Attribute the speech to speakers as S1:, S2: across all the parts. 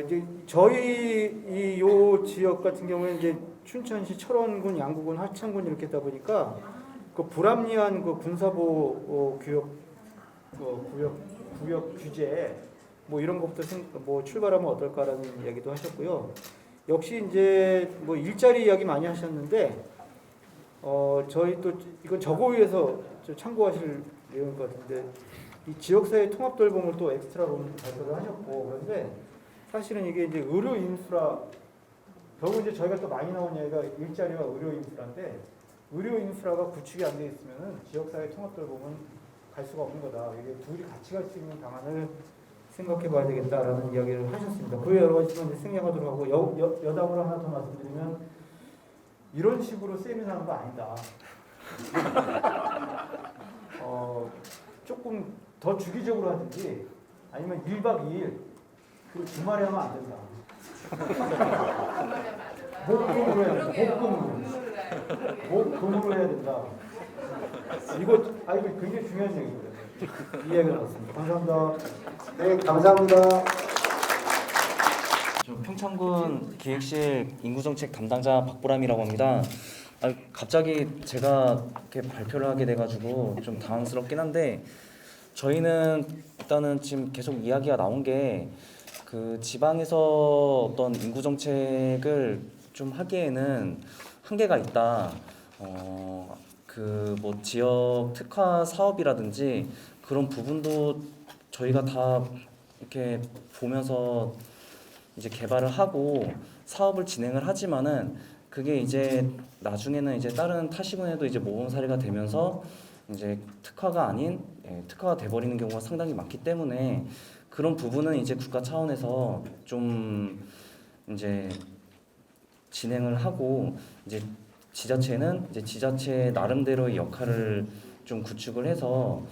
S1: 이제 저희 요 지역 같은 경우는 이제 춘천시 철원군, 양구군, 하창군 이렇게 있다 보니까 그 불합리한 그 군사보 구역 규제 뭐 이런 것부터 뭐 출발하면 어떨까라는 이야기도 하셨고요. 역시 이제 뭐 일자리 이야기 많이 하셨는데 저희 또 이건 저고위에서 참고하실 내용인 것 같은데 이 지역사회 통합돌봄을 또 엑스트라로 발표를 하셨고 그런데 사실은 이게 이제 의료 인프라 결국 이제 저희가 또 많이 나온 얘기가 일자리와 의료 인프라인데 의료 인프라가 구축이 안 돼 있으면은 지역사회 통합돌봄은 갈 수가 없는 거다. 이게 둘이 같이 갈 수 있는 방안을 생각해봐야 되겠다라는 이야기를 하셨습니다. 그 여러 가지만 이제 생략하도록 하고 여담으로 하나 더 말씀드리면 이런 식으로 세미나하는 거 아니다. 조금 더 주기적으로 하든지 아니면 1박 2일 그 주말에 하면 안 된다. 목금으로 해야 된다. 목금으로 해야 된다. 이거 굉장히 중요한 얘기거든요. 이 이야기가 나왔습니다. 감사합니다.
S2: 네, 감사합니다.
S3: 저 평창군 기획실 인구정책 담당자 박보람이라고 합니다. 갑자기 제가 이렇게 발표를 하게 돼가지고 좀 당황스럽긴 한데 저희는 일단은 지금 계속 이야기가 나온 게 그 지방에서 어떤 인구정책을 좀 하기에는 한계가 있다. 그 뭐 지역 특화 사업이라든지 그런 부분도 저희가 다 이렇게 보면서 이제 개발을 하고 사업을 진행을 하지만은 그게 이제 나중에는 이제 다른 타시군에도 이제 모범 사례가 되면서 이제 특화가 아닌 특화가 돼버리는 경우가 상당히 많기 때문에 그런 부분은 이제 국가 차원에서 좀 이제 진행을 하고 이제 지자체는 이제 지자체 나름대로의 역할을 좀 구축을 해서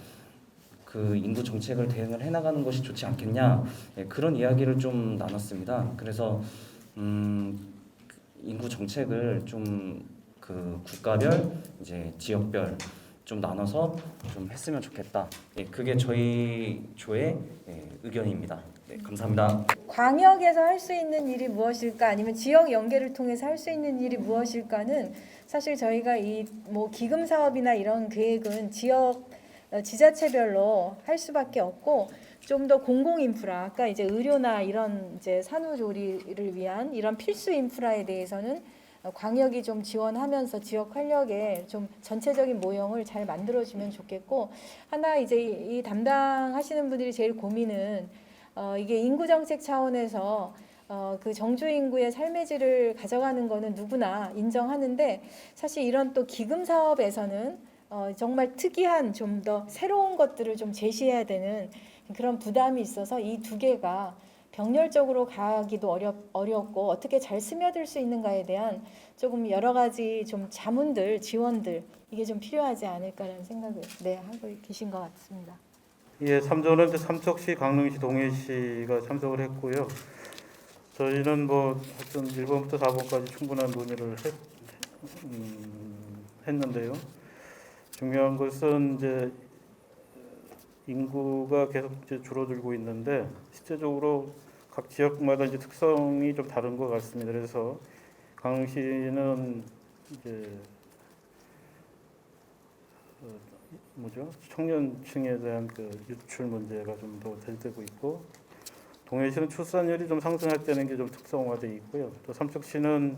S3: 그 인구 정책을 대응을 해나가는 것이 좋지 않겠냐 그런 이야기를 좀 나눴습니다. 그래서 인구 정책을 좀 그 국가별 이제 지역별 좀 나눠서 좀 했으면 좋겠다. 그게 저희 조의 의견입니다. 네, 감사합니다.
S4: 광역에서 할 수 있는 일이 무엇일까 아니면 지역 연계를 통해서 할 수 있는 일이 무엇일까는 사실 저희가 이 뭐 기금 사업이나 이런 계획은 지역 지자체별로 할 수밖에 없고 좀 더 공공 인프라 아까 이제 의료나 이런 이제 산후조리를 위한 이런 필수 인프라에 대해서는 광역이 좀 지원하면서 지역 활력에 좀 전체적인 모형을 잘 만들어주면 좋겠고 하나 이제 이 담당하시는 분들이 제일 고민은 이게 인구 정책 차원에서 그 정주 인구의 삶의 질을 가져가는 거는 누구나 인정하는데 사실 이런 또 기금 사업에서는 정말 특이한 좀 더 새로운 것들을 좀 제시해야 되는 그런 부담이 있어서 이 두 개가 병렬적으로 가기도 어렵고 어떻게 잘 스며들 수 있는가에 대한 조금 여러 가지 좀 자문들, 지원들 이게 좀 필요하지 않을까라는 생각을 하고 계신 것 같습니다.
S5: 예, 3조는 이제 삼척시, 강릉시, 동해시가 참석을 했고요. 저희는 뭐 하여튼 1번부터 4번까지 충분한 논의를 했는데요. 중요한 것은 이제 인구가 계속 이제 줄어들고 있는데 실제적으로 각 지역마다 이제 특성이 좀 다른 것 같습니다. 그래서 강릉시는 이제 청년층에 대한 그 유출 문제가 좀 더 대두되고 있고 동해시는 출산율이 좀 상승했다는 게 좀 특성화되어 있고요. 또 삼척시는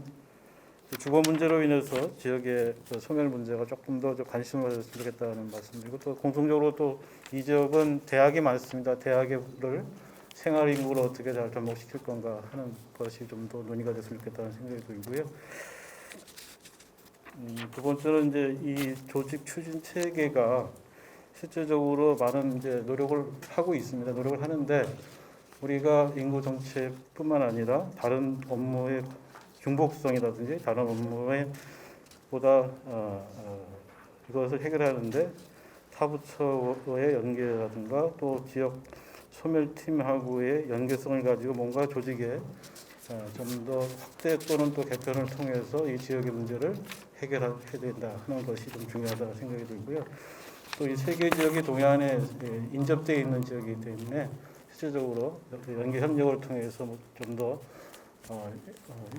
S5: 주거 문제로 인해서 지역의 그 소멸 문제가 조금 더 관심을 가졌으면 좋겠다는 말씀드리고 또 공통적으로 또 이 지역은 대학이 많습니다. 대학을 생활 인구를 어떻게 잘 접목시킬 건가 하는 것이 좀 더 논의가 됐으면 좋겠다는 생각이 들고요. 두 번째는 이제 이 조직 추진 체계가 실제적으로 많은 이제 노력을 하고 있습니다. 노력을 하는데 우리가 인구 정책뿐만 아니라 다른 업무의 중복성이라든지 다른 업무에 보다 이것을 해결하는데 타부처의 연계라든가 또 지역 소멸팀하고의 연계성을 가지고 뭔가 조직에 좀 더 확대 또는 또 개편을 통해서 이 지역의 문제를 해결해야 된다 하는 것이 좀 중요하다고 생각이 들고요. 또 이 세 개 지역이 동해안에 인접되어 있는 지역이기 때문에 실질적으로 연계 협력을 통해서 좀 더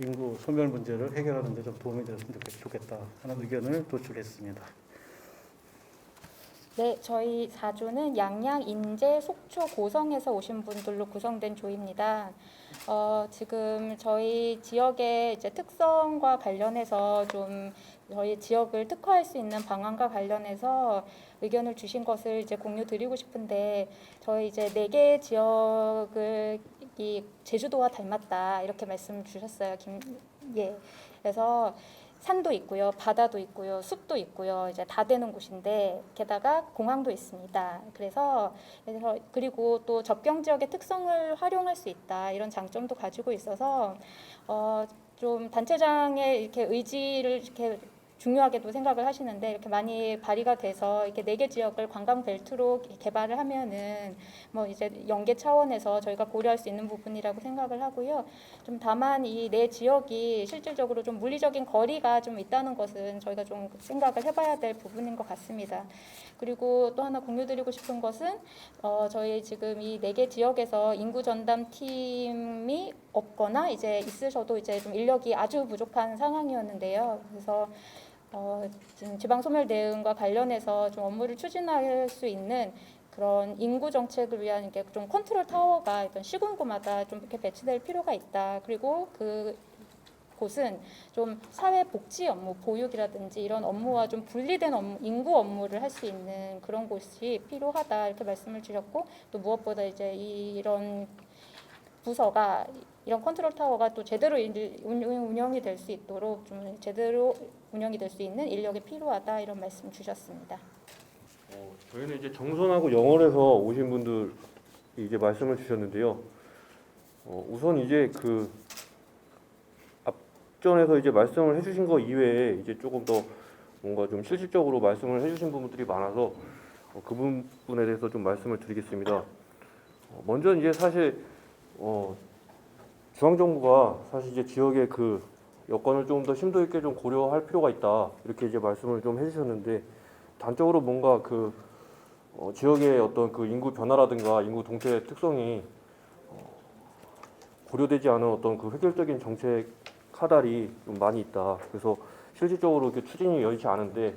S5: 인구 소멸 문제를 해결하는 데 좀 도움이 됐으면 좋겠다 하는 의견을 도출했습니다.
S6: 네, 저희 4조는 양양, 인제, 속초, 고성에서 오신 분들로 구성된 조입니다. 지금 저희 지역의 이제 특성과 관련해서 좀 저희 지역을 특화할 수 있는 방안과 관련해서 의견을 주신 것을 이제 공유드리고 싶은데, 저희 이제 4개 지역을 이 제주도와 닮았다 이렇게 말씀 주셨어요. 그래서 산도 있고요, 바다도 있고요, 숲도 있고요, 이제 다 되는 곳인데 게다가 공항도 있습니다. 그래서 그리고 또 접경 지역의 특성을 활용할 수 있다 이런 장점도 가지고 있어서 좀 단체장의 이렇게 의지를 이렇게 중요하게도 생각을 하시는데 이렇게 많이 발휘가 돼서 이렇게 4개 지역을 관광 벨트로 개발을 하면은 뭐 이제 연계 차원에서 저희가 고려할 수 있는 부분이라고 생각을 하고요. 좀 다만 이 4지역이 실질적으로 좀 물리적인 거리가 좀 있다는 것은 저희가 좀 생각을 해봐야 될 부분인 것 같습니다. 그리고 또 하나 공유드리고 싶은 것은 저희 지금 이 4개 지역에서 인구 전담 팀이 없거나 이제 있으셔도 이제 좀 인력이 아주 부족한 상황이었는데요. 그래서 지금 지방 소멸 대응과 관련해서 좀 업무를 추진할 수 있는 그런 인구 정책을 위한 이렇게 좀 컨트롤 타워가 어떤 시군구마다 좀 이렇게 배치될 필요가 있다. 그리고 그 곳은 좀 사회복지 업무, 보육이라든지 이런 업무와 좀 분리된 인구 업무를 할 수 있는 그런 곳이 필요하다 이렇게 말씀을 주셨고, 또 무엇보다 이제 이런 부서가 이런 컨트롤 타워가 또 제대로 운영이 될 수 있도록 좀 제대로 운영이 될 수 있는 인력이 필요하다 이런 말씀 주셨습니다.
S7: 저희는 이제 정선하고 영월에서 오신 분들 이제 말씀을 주셨는데요. 우선 이제 그 앞전에서 이제 말씀을 해주신 거 이외에 이제 조금 더 뭔가 좀 실질적으로 말씀을 해주신 부분들이 많아서 그 부분에 대해서 좀 말씀을 드리겠습니다. 먼저 이제 사실 중앙정부가 사실 이제 지역의 그 여건을 좀 더 심도 있게 좀 고려할 필요가 있다 이렇게 이제 말씀을 좀 해주셨는데, 단적으로 뭔가 그 지역의 어떤 그 인구 변화라든가 인구 동태 특성이 고려되지 않은 어떤 그 획일적인 정책 카달이 좀 많이 있다. 그래서 실질적으로 이렇게 추진이 여의치 않은데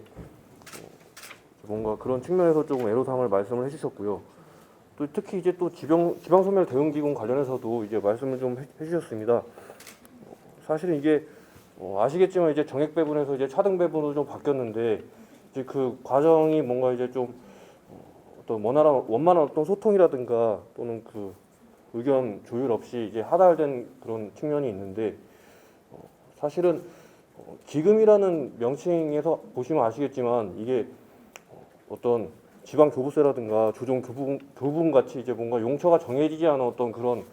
S7: 뭔가 그런 측면에서 조금 애로사항을 말씀을 해주셨고요. 또 특히 이제 또 지방소멸 대응기금 관련해서도 이제 말씀을 좀 해주셨습니다. 사실은 이게 아시겠지만 이제 정액 배분에서 이제 차등 배분으로 좀 바뀌었는데, 이제 그 과정이 뭔가 이제 좀 어떤 원만한 어떤 소통이라든가 또는 그 의견 조율 없이 이제 하달된 그런 측면이 있는데, 사실은 기금이라는 명칭에서 보시면 아시겠지만 이게 어떤 지방 교부세라든가 조정 교부금 같이 이제 뭔가 용처가 정해지지 않은 어떤 그런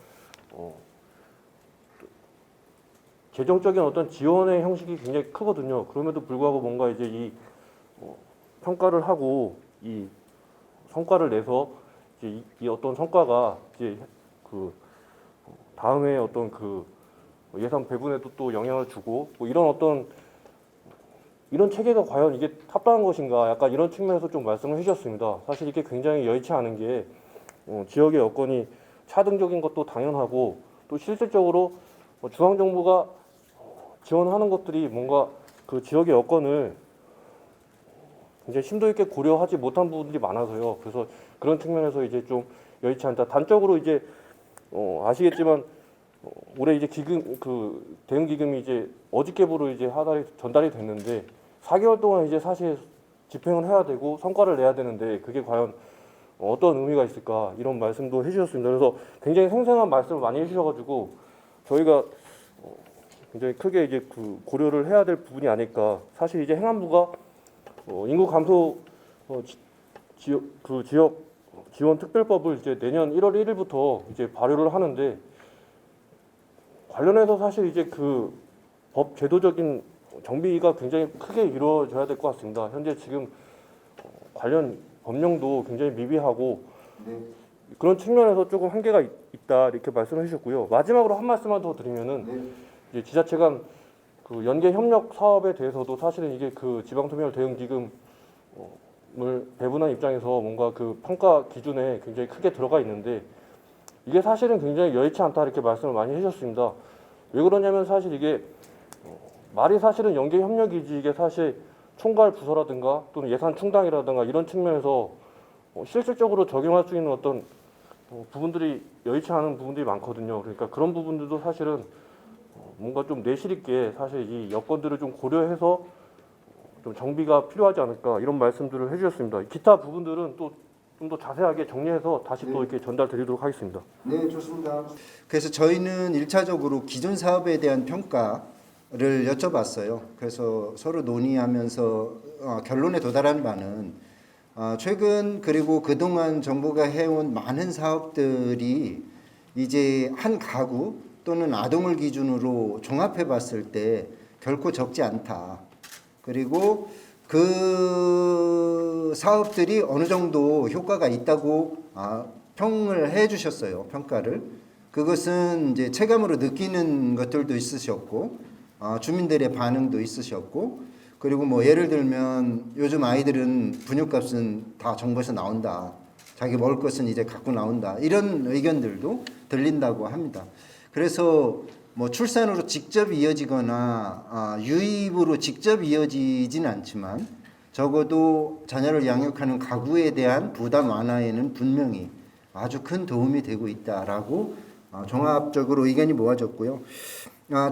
S7: 재정적인 어떤 지원의 형식이 굉장히 크거든요. 그럼에도 불구하고 뭔가 이제 이 평가를 하고 이 성과를 내서 이제 이 어떤 성과가 이제 그 다음에 어떤 그 예산 배분에도 또 영향을 주고 뭐 이런 어떤 이런 체계가 과연 이게 합당한 것인가, 약간 이런 측면에서 좀 말씀을 해주셨습니다. 사실 이게 굉장히 여의치 않은 게 지역의 여건이 차등적인 것도 당연하고, 또 실질적으로 중앙정부가 지원하는 것들이 뭔가 그 지역의 여건을 굉장히 심도 있게 고려하지 못한 부분들이 많아서요. 그래서 그런 측면에서 이제 좀 여의치 않다. 단적으로 이제 아시겠지만 올해 이제 기금 그 대응 기금이 이제 어저께부로 이제 전달이 됐는데 4개월 동안 이제 사실 집행을 해야 되고 성과를 내야 되는데 그게 과연 어떤 의미가 있을까, 이런 말씀도 해주셨습니다. 그래서 굉장히 생생한 말씀을 많이 해주셔가지고 저희가 굉장히 크게 이제 그 고려를 해야 될 부분이 아닐까. 사실 이제 행안부가 인구 감소 지역 지원 특별법을 이제 내년 1월 1일부터 이제 발효를 하는데, 관련해서 사실 이제 그 법 제도적인 정비가 굉장히 크게 이루어져야 될 것 같습니다. 현재 지금 관련 법령도 굉장히 미비하고 그런 측면에서 조금 한계가 있다 이렇게 말씀해 주셨고요. 마지막으로 한 말씀만 더 드리면은 이제 지자체 간 그 연계 협력 사업에 대해서도 사실은 이게 그 지방소멸 대응 기금을 배분한 입장에서 뭔가 그 평가 기준에 굉장히 크게 들어가 있는데, 이게 사실은 굉장히 여의치 않다 이렇게 말씀을 많이 해주셨습니다. 왜 그러냐면 사실 이게 말이 사실은 연계 협력이지 이게 사실 총괄 부서라든가 또는 예산 충당이라든가 이런 측면에서 실질적으로 적용할 수 있는 어떤 부분들이 여의치 않은 부분들이 많거든요. 그러니까 그런 부분들도 사실은 뭔가 좀 내실 있게 사실 이 여건들을 좀 고려해서 좀 정비가 필요하지 않을까 이런 말씀들을 해주셨습니다. 기타 부분들은 또 좀 더 자세하게 정리해서 다시 또 이렇게 전달드리도록 하겠습니다.
S2: 네, 좋습니다. 그래서 저희는 1차적으로 기존 사업에 대한 평가를 여쭤봤어요. 그래서 서로 논의하면서 결론에 도달한 바는 최근 그리고 그동안 정부가 해온 많은 사업들이 이제 한 가구 또는 아동을 기준으로 종합해 봤을 때 결코 적지 않다. 그리고 그 사업들이 어느 정도 효과가 있다고 평을 해 주셨어요. 평가를. 그것은 이제 체감으로 느끼는 것들도 있으셨고 주민들의 반응도 있으셨고 그리고 뭐 예를 들면 요즘 아이들은 분유값은 다 정부에서 나온다. 자기 먹을 것은 이제 갖고 나온다. 이런 의견들도 들린다고 합니다. 그래서 뭐 출산으로 직접 이어지거나 유입으로 직접 이어지진 않지만 적어도 자녀를 양육하는 가구에 대한 부담 완화에는 분명히 아주 큰 도움이 되고 있다라고 종합적으로 의견이 모아졌고요.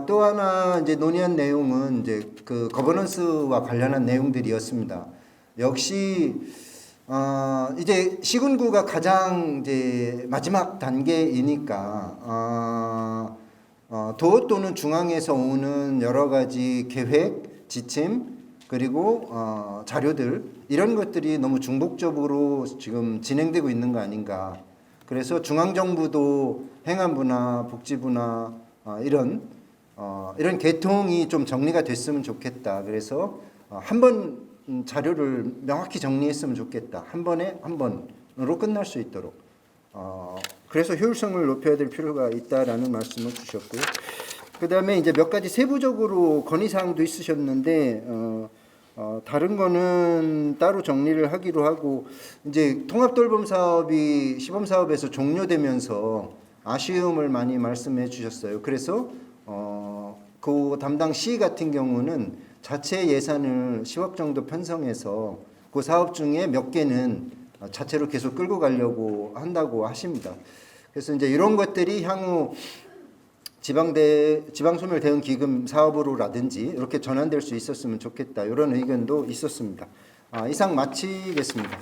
S2: 또 하나 이제 논의한 내용은 이제 그 거버넌스와 관련한 내용들이었습니다. 역시 이제 시군구가 가장 이제 마지막 단계이니까 도 또는 중앙에서 오는 여러 가지 계획, 지침 그리고 자료들 이런 것들이 너무 중복적으로 지금 진행되고 있는 거 아닌가. 그래서 중앙정부도 행안부나 복지부나 이런 계통이 좀 정리가 됐으면 좋겠다. 그래서 한 번 자료를 명확히 정리했으면 좋겠다. 한 번으로 끝날 수 있도록. 그래서 효율성을 높여야 될 필요가 있다라는 말씀을 주셨고요. 그다음에 이제 몇 가지 세부적으로 건의사항도 있으셨는데 다른 거는 따로 정리를 하기로 하고 이제 통합돌봄 사업이 시범 사업에서 종료되면서 아쉬움을 많이 말씀해 주셨어요. 그래서 그 담당 시 같은 경우는 자체 예산을 10억 정도 편성해서 그 사업 중에 몇 개는 자체로 계속 끌고 가려고 한다고 하십니다. 그래서 이제 이런 것들이 향후 지방소멸 대응 기금 사업으로라든지 이렇게 전환될 수 있었으면 좋겠다. 이런 의견도 있었습니다. 이상 마치겠습니다.